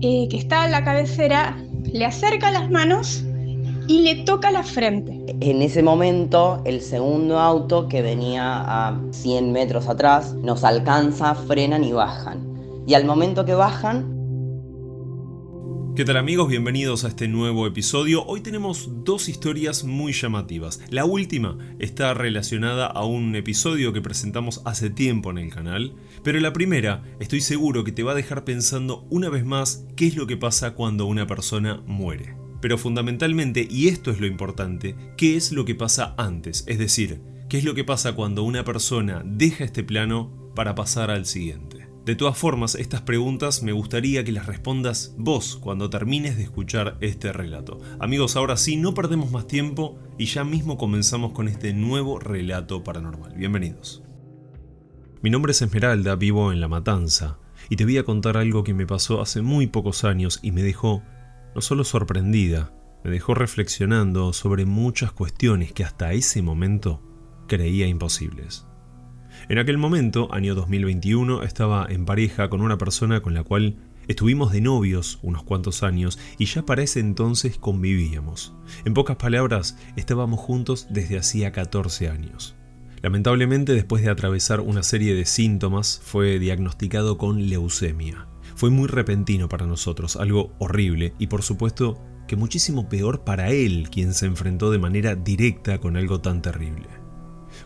que está en la cabecera, le acerca las manos y le toca la frente. En ese momento, el segundo auto que venía a 100 metros atrás nos alcanza, frenan y bajan. Y al momento que bajan... ¿Qué tal amigos? Bienvenidos a este nuevo episodio. Hoy tenemos dos historias muy llamativas. La última está relacionada a un episodio que presentamos hace tiempo en el canal, pero la primera estoy seguro que te va a dejar pensando una vez más qué es lo que pasa cuando una persona muere. Pero fundamentalmente, y esto es lo importante, ¿qué es lo que pasa antes? Es decir, ¿qué es lo que pasa cuando una persona deja este plano para pasar al siguiente? De todas formas, estas preguntas me gustaría que las respondas vos cuando termines de escuchar este relato. Amigos, ahora sí, no perdemos más tiempo y ya mismo comenzamos con este nuevo relato paranormal. Bienvenidos. Mi nombre es Esmeralda, vivo en La Matanza, y te voy a contar algo que me pasó hace muy pocos años y me dejó no solo sorprendida, me dejó reflexionando sobre muchas cuestiones que hasta ese momento creía imposibles. En aquel momento, año 2021, estaba en pareja con una persona con la cual estuvimos de novios unos cuantos años y ya para ese entonces convivíamos. En pocas palabras, estábamos juntos desde hacía 14 años. Lamentablemente, después de atravesar una serie de síntomas, fue diagnosticado con leucemia. Fue muy repentino para nosotros, algo horrible y por supuesto que muchísimo peor para él, quien se enfrentó de manera directa con algo tan terrible.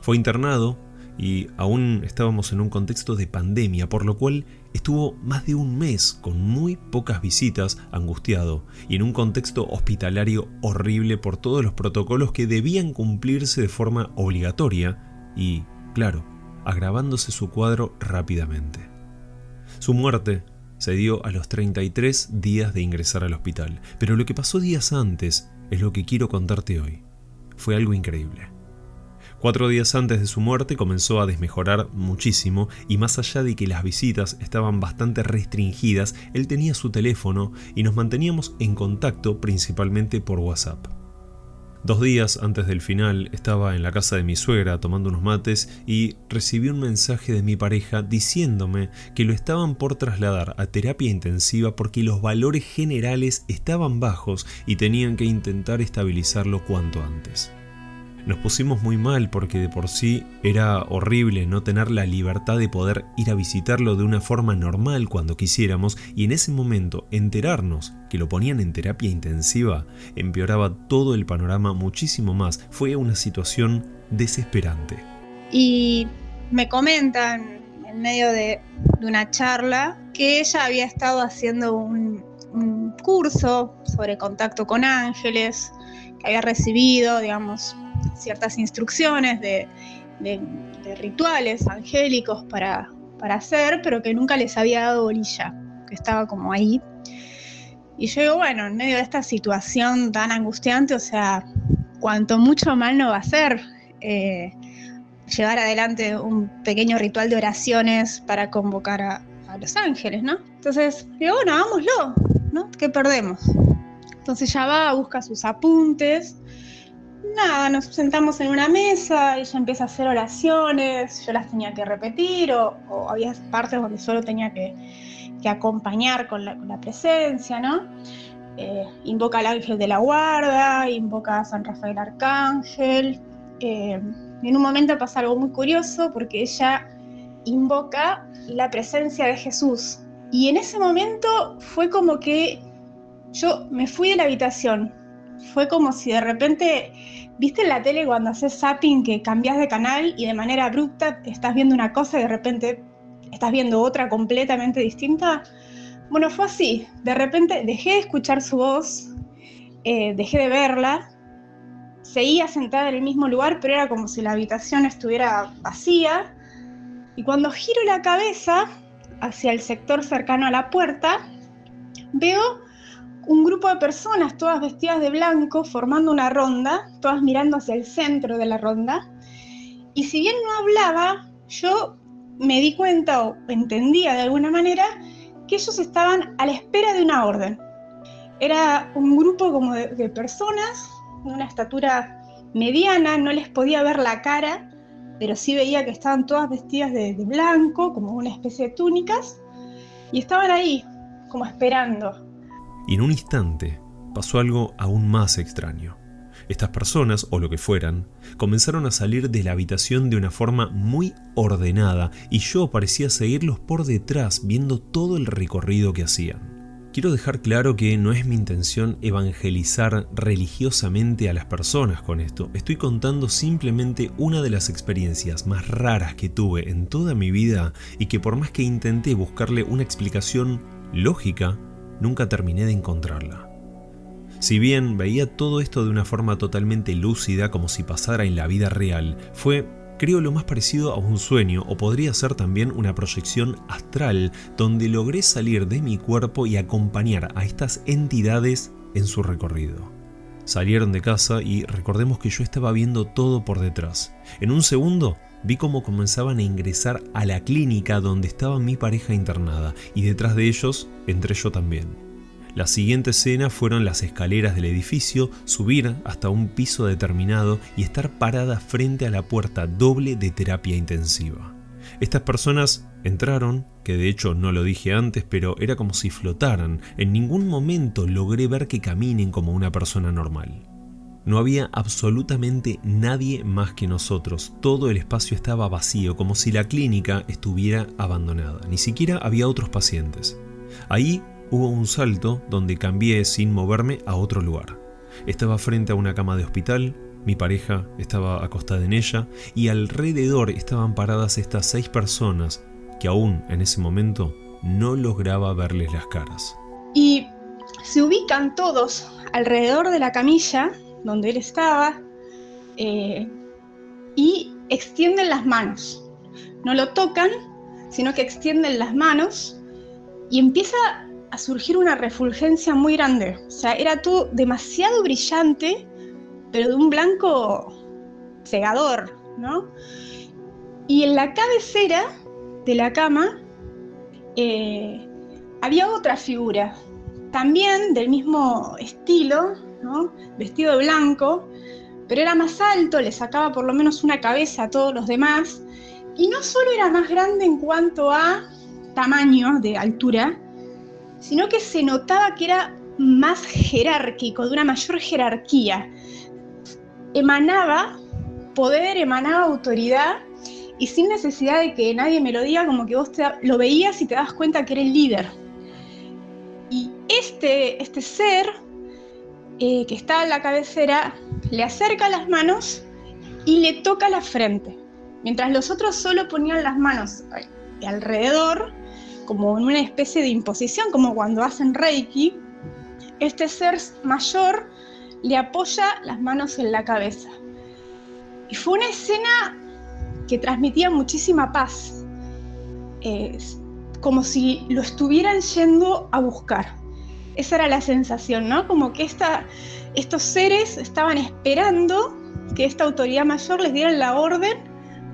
Fue internado y aún estábamos en un contexto de pandemia, por lo cual estuvo más de un mes con muy pocas visitas, angustiado, y en un contexto hospitalario horrible por todos los protocolos que debían cumplirse de forma obligatoria y, claro, agravándose su cuadro rápidamente. Su muerte se dio a los 33 días de ingresar al hospital, pero lo que pasó días antes es lo que quiero contarte hoy. Fue algo increíble. 4 días antes de su muerte comenzó a desmejorar muchísimo y más allá de que las visitas estaban bastante restringidas, él tenía su teléfono y nos manteníamos en contacto principalmente por WhatsApp. 2 días antes del final estaba en la casa de mi suegra tomando unos mates y recibí un mensaje de mi pareja diciéndome que lo estaban por trasladar a terapia intensiva porque los valores generales estaban bajos y tenían que intentar estabilizarlo cuanto antes. Nos pusimos muy mal porque de por sí era horrible no tener la libertad de poder ir a visitarlo de una forma normal cuando quisiéramos y en ese momento enterarnos que lo ponían en terapia intensiva empeoraba todo el panorama muchísimo más. Fue una situación desesperante. Y me comentan en medio de una charla que ella había estado haciendo un curso sobre contacto con ángeles, que había recibido, digamos, ciertas instrucciones de rituales angélicos para hacer, pero que nunca les había dado bolilla, que estaba como ahí. Y yo digo, bueno, en medio de esta situación tan angustiante, o sea, cuanto mucho mal no va a hacer llevar adelante un pequeño ritual de oraciones para convocar a los ángeles, ¿no? Entonces, digo, bueno, hagámoslo, ¿no? ¿Qué perdemos? Entonces ella va, busca sus apuntes. Nada, nos sentamos en una mesa, ella empieza a hacer oraciones, yo las tenía que repetir o había partes donde solo tenía que acompañar con la presencia, ¿no? Invoca al ángel de la guarda, invoca a San Rafael Arcángel. Y en un momento pasa algo muy curioso porque ella invoca la presencia de Jesús. Y en ese momento fue como que yo me fui de la habitación. Fue como si de repente, ¿viste en la tele cuando haces zapping que cambias de canal y de manera abrupta estás viendo una cosa y de repente estás viendo otra completamente distinta? Bueno, fue así. De repente dejé de escuchar su voz, dejé de verla, seguía sentada en el mismo lugar, pero era como si la habitación estuviera vacía. Y cuando giro la cabeza hacia el sector cercano a la puerta, veo un grupo de personas, todas vestidas de blanco, formando una ronda, todas mirando hacia el centro de la ronda. Y si bien no hablaba, yo me di cuenta o entendía de alguna manera que ellos estaban a la espera de una orden. Era un grupo como de personas de una estatura mediana, no les podía ver la cara, pero sí veía que estaban todas vestidas de blanco, como una especie de túnicas, y estaban ahí, como esperando. Y en un instante pasó algo aún más extraño. Estas personas, o lo que fueran, comenzaron a salir de la habitación de una forma muy ordenada y yo parecía seguirlos por detrás viendo todo el recorrido que hacían. Quiero dejar claro que no es mi intención evangelizar religiosamente a las personas con esto. Estoy contando simplemente una de las experiencias más raras que tuve en toda mi vida y que por más que intenté buscarle una explicación lógica, nunca terminé de encontrarla. Si bien veía todo esto de una forma totalmente lúcida como si pasara en la vida real, fue, creo, lo más parecido a un sueño o podría ser también una proyección astral donde logré salir de mi cuerpo y acompañar a estas entidades en su recorrido. Salieron de casa y recordemos que yo estaba viendo todo por detrás. En un segundo vi cómo comenzaban a ingresar a la clínica donde estaba mi pareja internada y detrás de ellos entré yo también. La siguiente escena fueron las escaleras del edificio, subir hasta un piso determinado y estar parada frente a la puerta doble de terapia intensiva. Estas personas entraron, que de hecho no lo dije antes, pero era como si flotaran. En ningún momento logré ver que caminen como una persona normal. No había absolutamente nadie más que nosotros. Todo el espacio estaba vacío, como si la clínica estuviera abandonada. Ni siquiera había otros pacientes. Ahí hubo un salto donde cambié sin moverme a otro lugar. Estaba frente a una cama de hospital, mi pareja estaba acostada en ella y alrededor estaban paradas estas 6 personas que aún en ese momento no lograba verles las caras. Y se ubican todos alrededor de la camilla donde él estaba y extienden las manos. No lo tocan, sino que extienden las manos y empieza a surgir una refulgencia muy grande. O sea, era todo demasiado brillante, pero de un blanco cegador, ¿no? Y en la cabecera de la cama había otra figura, también del mismo estilo, ¿no? Vestido de blanco, pero era más alto, le sacaba por lo menos una cabeza a todos los demás, y no solo era más grande en cuanto a tamaño, de altura, sino que se notaba que era más jerárquico, de una mayor jerarquía. Emanaba poder, emanaba autoridad, y sin necesidad de que nadie me lo diga, como que vos lo veías y te das cuenta que era el líder. Y este ser que estaba en la cabecera le acerca las manos y le toca la frente, mientras los otros solo ponían las manos alrededor, como en una especie de imposición, como cuando hacen Reiki. Este ser mayor le apoya las manos en la cabeza. Y fue una escena que transmitía muchísima paz, como si lo estuvieran yendo a buscar. Esa era la sensación, ¿no? Como que estos seres estaban esperando que esta autoridad mayor les diera la orden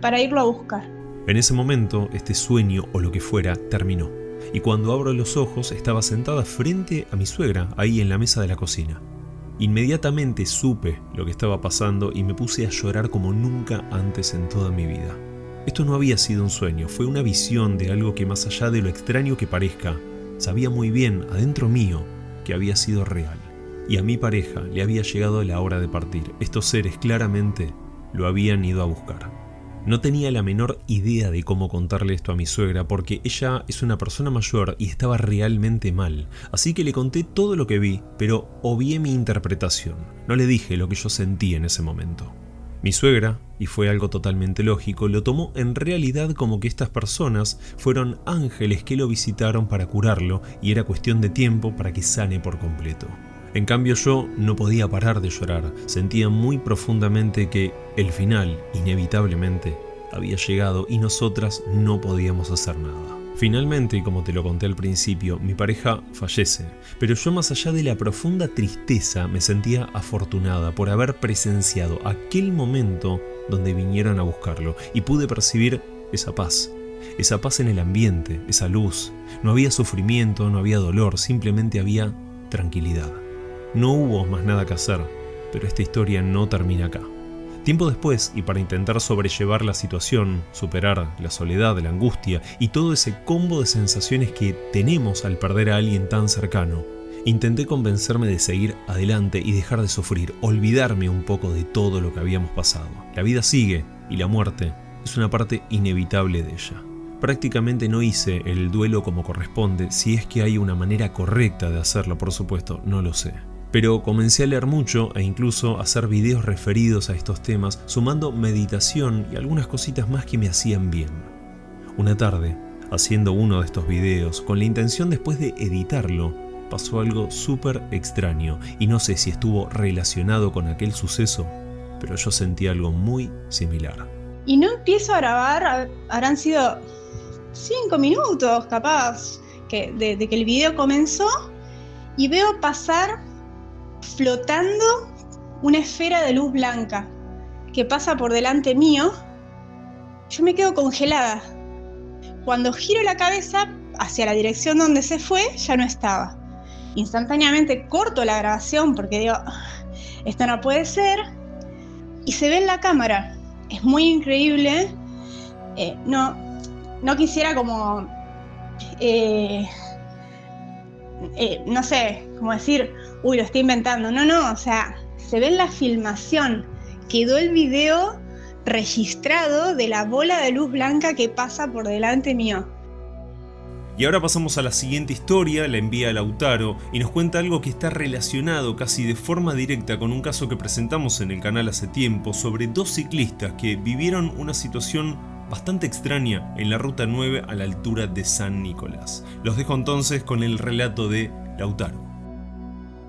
para irlo a buscar. En ese momento, este sueño o lo que fuera terminó. Y cuando abro los ojos, estaba sentada frente a mi suegra, ahí en la mesa de la cocina. Inmediatamente supe lo que estaba pasando y me puse a llorar como nunca antes en toda mi vida. Esto no había sido un sueño, fue una visión de algo que, más allá de lo extraño que parezca, sabía muy bien, adentro mío, que había sido real. Y a mi pareja le había llegado la hora de partir. Estos seres claramente lo habían ido a buscar. No tenía la menor idea de cómo contarle esto a mi suegra porque ella es una persona mayor y estaba realmente mal. Así que le conté todo lo que vi, pero obvié mi interpretación. No le dije lo que yo sentí en ese momento. Mi suegra, y fue algo totalmente lógico, lo tomó en realidad como que estas personas fueron ángeles que lo visitaron para curarlo y era cuestión de tiempo para que sane por completo. En cambio yo no podía parar de llorar, sentía muy profundamente que el final, inevitablemente, había llegado y nosotras no podíamos hacer nada. Finalmente, y como te lo conté al principio, mi pareja fallece, pero yo, más allá de la profunda tristeza, me sentía afortunada por haber presenciado aquel momento donde vinieron a buscarlo y pude percibir esa paz en el ambiente, esa luz. No había sufrimiento, no había dolor, simplemente había tranquilidad. No hubo más nada que hacer, pero esta historia no termina acá. Tiempo después, y para intentar sobrellevar la situación, superar la soledad, la angustia y todo ese combo de sensaciones que tenemos al perder a alguien tan cercano, intenté convencerme de seguir adelante y dejar de sufrir, olvidarme un poco de todo lo que habíamos pasado. La vida sigue y la muerte es una parte inevitable de ella. Prácticamente no hice el duelo como corresponde, si es que hay una manera correcta de hacerlo, por supuesto, no lo sé. Pero comencé a leer mucho e incluso a hacer videos referidos a estos temas, sumando meditación y algunas cositas más que me hacían bien. Una tarde, haciendo uno de estos videos, con la intención después de editarlo, pasó algo súper extraño y no sé si estuvo relacionado con aquel suceso, pero yo sentí algo muy similar. Y no empiezo a grabar, habrán sido 5 minutos capaz de que el video comenzó, y veo pasar flotando una esfera de luz blanca que pasa por delante mío. Yo me quedo congelada. Cuando giro la cabeza hacia la dirección donde se fue, ya no estaba. Instantáneamente corto la grabación porque digo, esto no puede ser, y se ve en la cámara. Es muy increíble. No quisiera como no sé, como decir, uy, lo estoy inventando. No, o sea, se ve en la filmación. Quedó el video registrado de la bola de luz blanca que pasa por delante mío. Y ahora pasamos a la siguiente historia, la envía Lautaro y nos cuenta algo que está relacionado casi de forma directa con un caso que presentamos en el canal hace tiempo sobre 2 ciclistas que vivieron una situación bastante extraña en la Ruta 9 a la altura de San Nicolás. Los dejo entonces con el relato de Lautaro.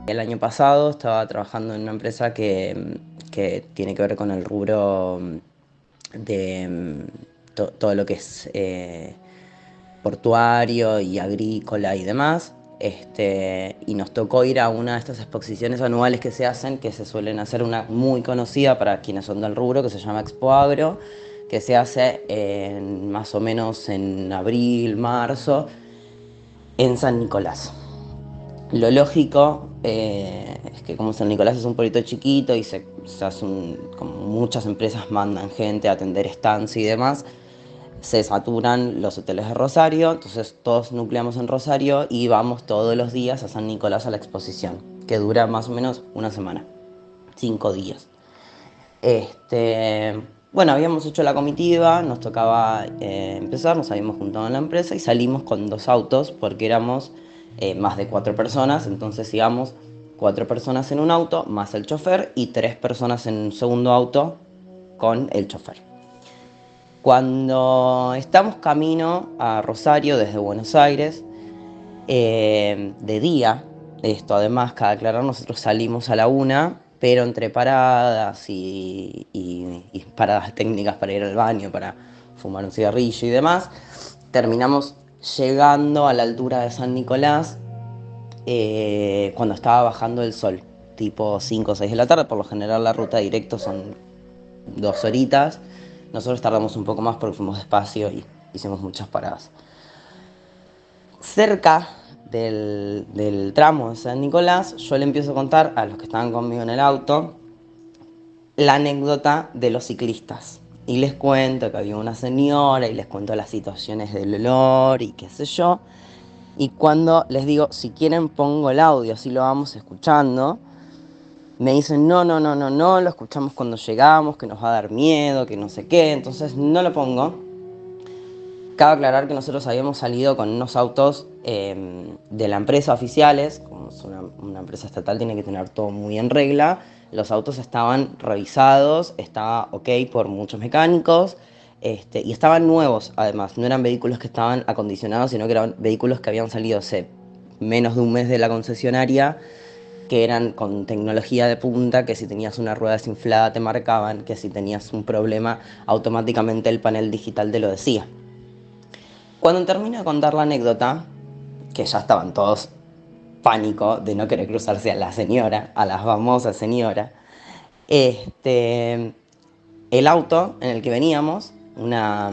El año pasado estaba trabajando en una empresa que tiene que ver con el rubro de todo lo que es portuario y agrícola y demás. Y nos tocó ir a una de estas exposiciones anuales que se hacen, que se suelen hacer, una muy conocida para quienes son del rubro, que se llama Expo Agro, que se hace más o menos en abril, marzo, en San Nicolás. Lo lógico es que como San Nicolás es un pueblito chiquito y se hace como muchas empresas mandan gente a atender stands y demás, se saturan los hoteles de Rosario, entonces todos nucleamos en Rosario y vamos todos los días a San Nicolás a la exposición, que dura más o menos una semana, 5 días. Bueno, habíamos hecho la comitiva, nos tocaba empezar, nos habíamos juntado en la empresa y salimos con 2 autos porque éramos más de 4 personas, entonces íbamos 4 personas en un auto más el chofer y 3 personas en un segundo auto con el chofer. Cuando estamos camino a Rosario desde Buenos Aires, de día, esto además, cabe aclarar, nosotros salimos a la 1, pero entre paradas y paradas técnicas para ir al baño, para fumar un cigarrillo y demás, terminamos llegando a la altura de San Nicolás cuando estaba bajando el sol, tipo 5 o 6 de la tarde. Por lo general la ruta directo son 2 horitas. Nosotros tardamos un poco más porque fuimos despacio y hicimos muchas paradas. Cerca del tramo de San Nicolás, yo le empiezo a contar a los que estaban conmigo en el auto la anécdota de los ciclistas. Y les cuento que había una señora y les cuento las situaciones del olor y qué sé yo. Y cuando les digo, si quieren pongo el audio, así lo vamos escuchando, me dicen, no, lo escuchamos cuando llegamos, que nos va a dar miedo, que no sé qué, entonces no lo pongo. Cabe aclarar que nosotros habíamos salido con unos autos de la empresa oficiales, como es una empresa estatal, tiene que tener todo muy en regla. Los autos estaban revisados, estaba ok por muchos mecánicos, y estaban nuevos además, no eran vehículos que estaban acondicionados, sino que eran vehículos que habían salido hace menos de un mes de la concesionaria, que eran con tecnología de punta, que si tenías una rueda desinflada te marcaban, que si tenías un problema automáticamente el panel digital te lo decía. Cuando termino de contar la anécdota, que ya estaban todos pánico de no querer cruzarse a la señora, a la famosa señora, el auto en el que veníamos, una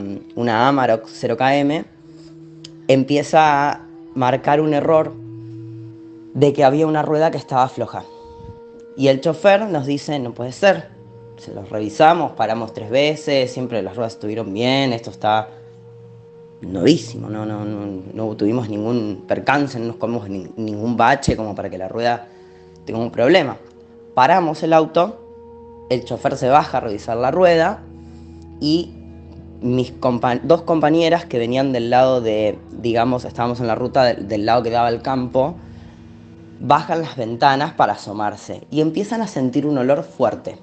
Amarok 0KM, empieza a marcar un error de que había una rueda que estaba floja. Y el chofer nos dice, no puede ser, se los revisamos, paramos 3 veces, siempre las ruedas estuvieron bien, esto está novísimo, no tuvimos ningún percance, no nos comimos ningún bache como para que la rueda tenga un problema. Paramos el auto, el chofer se baja a revisar la rueda y mis dos compañeras que venían del lado de, digamos, estábamos en la ruta del lado que daba al campo, bajan las ventanas para asomarse y empiezan a sentir un olor fuerte.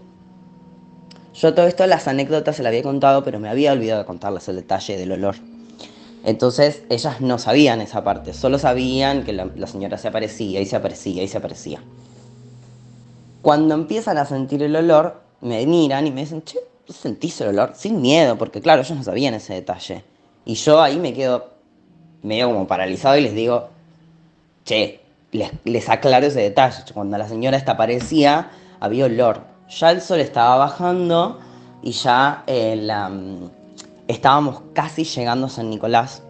Yo todo esto, las anécdotas se las había contado, pero me había olvidado de contarles el detalle del olor. Entonces ellas no sabían esa parte, solo sabían que la señora se aparecía y se aparecía y se aparecía. Cuando empiezan a sentir el olor, me miran y me dicen, che, ¿sentís el olor? Sin miedo, porque claro, ellos no sabían ese detalle. Y yo ahí me quedo medio como paralizado y les digo, che, les aclaro ese detalle. Cuando la señora esta aparecía, había olor. Ya el sol estaba bajando y ya estábamos casi llegando a San Nicolás.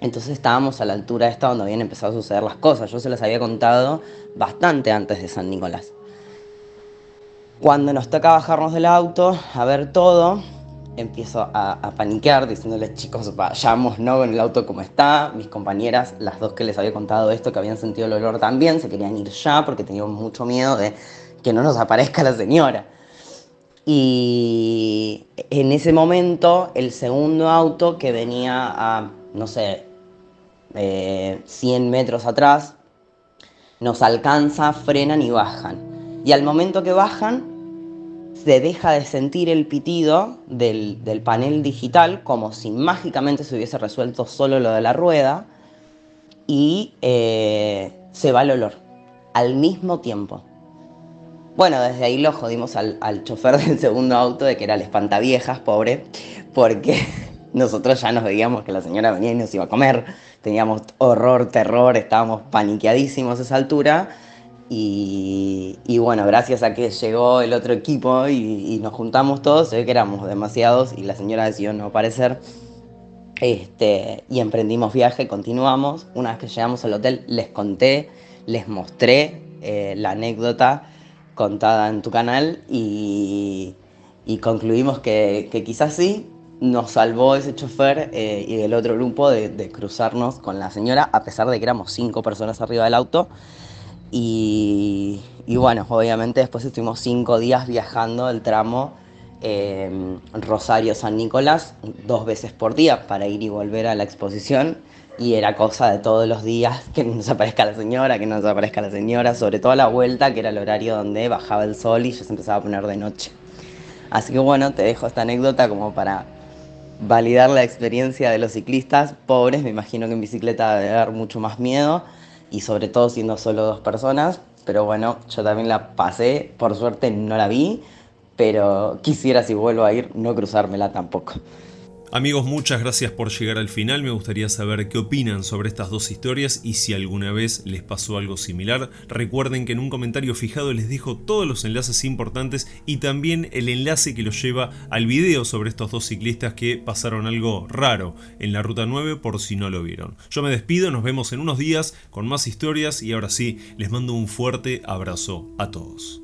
Entonces estábamos a la altura esta donde habían empezado a suceder las cosas. Yo se las había contado bastante antes de San Nicolás. Cuando nos toca bajarnos del auto a ver todo, empiezo a paniquear diciéndoles, chicos, vayamos, ¿no? Con el auto como está. Mis compañeras, las dos que les había contado esto, que habían sentido el olor también, se querían ir ya porque teníamos mucho miedo de que no nos aparezca la señora. Y en ese momento, el segundo auto que venía a, no sé, 100 metros atrás, nos alcanza, frenan y bajan. Y al momento que bajan, se deja de sentir el pitido del panel digital, como si mágicamente se hubiese resuelto solo lo de la rueda, y se va el olor al mismo tiempo. Bueno, desde ahí lo jodimos al chofer del segundo auto de que era el espantaviejas, pobre, porque nosotros ya nos veíamos que la señora venía y nos iba a comer. Teníamos horror, terror, estábamos paniqueadísimos a esa altura. Y bueno, gracias a que llegó el otro equipo y nos juntamos todos, se ve que éramos demasiados y la señora decidió no aparecer. Y emprendimos viaje, continuamos. Una vez que llegamos al hotel les conté, les mostré la anécdota contada en tu canal y concluimos que quizás sí nos salvó ese chofer y el otro grupo de cruzarnos con la señora, a pesar de que éramos 5 personas arriba del auto. Y bueno, obviamente después estuvimos 5 días viajando el tramo Rosario-San Nicolás 2 veces por día para ir y volver a la exposición. Y era cosa de todos los días que nos aparezca la señora, que nos aparezca la señora, sobre todo a la vuelta, que era el horario donde bajaba el sol y ya se empezaba a poner de noche. Así que bueno, te dejo esta anécdota como para validar la experiencia de los ciclistas pobres. Me imagino que en bicicleta debe haber mucho más miedo y sobre todo siendo solo 2 personas. Pero bueno, yo también la pasé, por suerte no la vi, pero quisiera, si vuelvo a ir, no cruzármela tampoco. Amigos, muchas gracias por llegar al final. Me gustaría saber qué opinan sobre estas 2 historias y si alguna vez les pasó algo similar. Recuerden que en un comentario fijado les dejo todos los enlaces importantes y también el enlace que los lleva al video sobre estos 2 ciclistas que pasaron algo raro en la Ruta 9, por si no lo vieron. Yo me despido, nos vemos en unos días con más historias y ahora sí, les mando un fuerte abrazo a todos.